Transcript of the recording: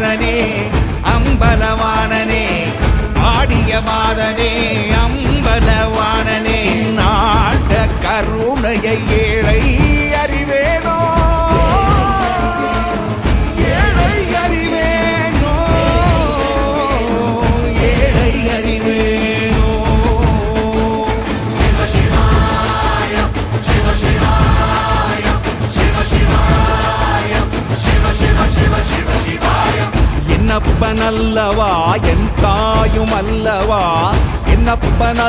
நாதனே அம்பலவானனே ஆடிய மாதனே அம்பலவானனே நாட கருணையை ஏழை அறிவேனோ ஏழை அறிவேனோ ஏழை அறிவேனோ என்னப்பனல்லவா என் தாயும் அல்லவா என்னப்பன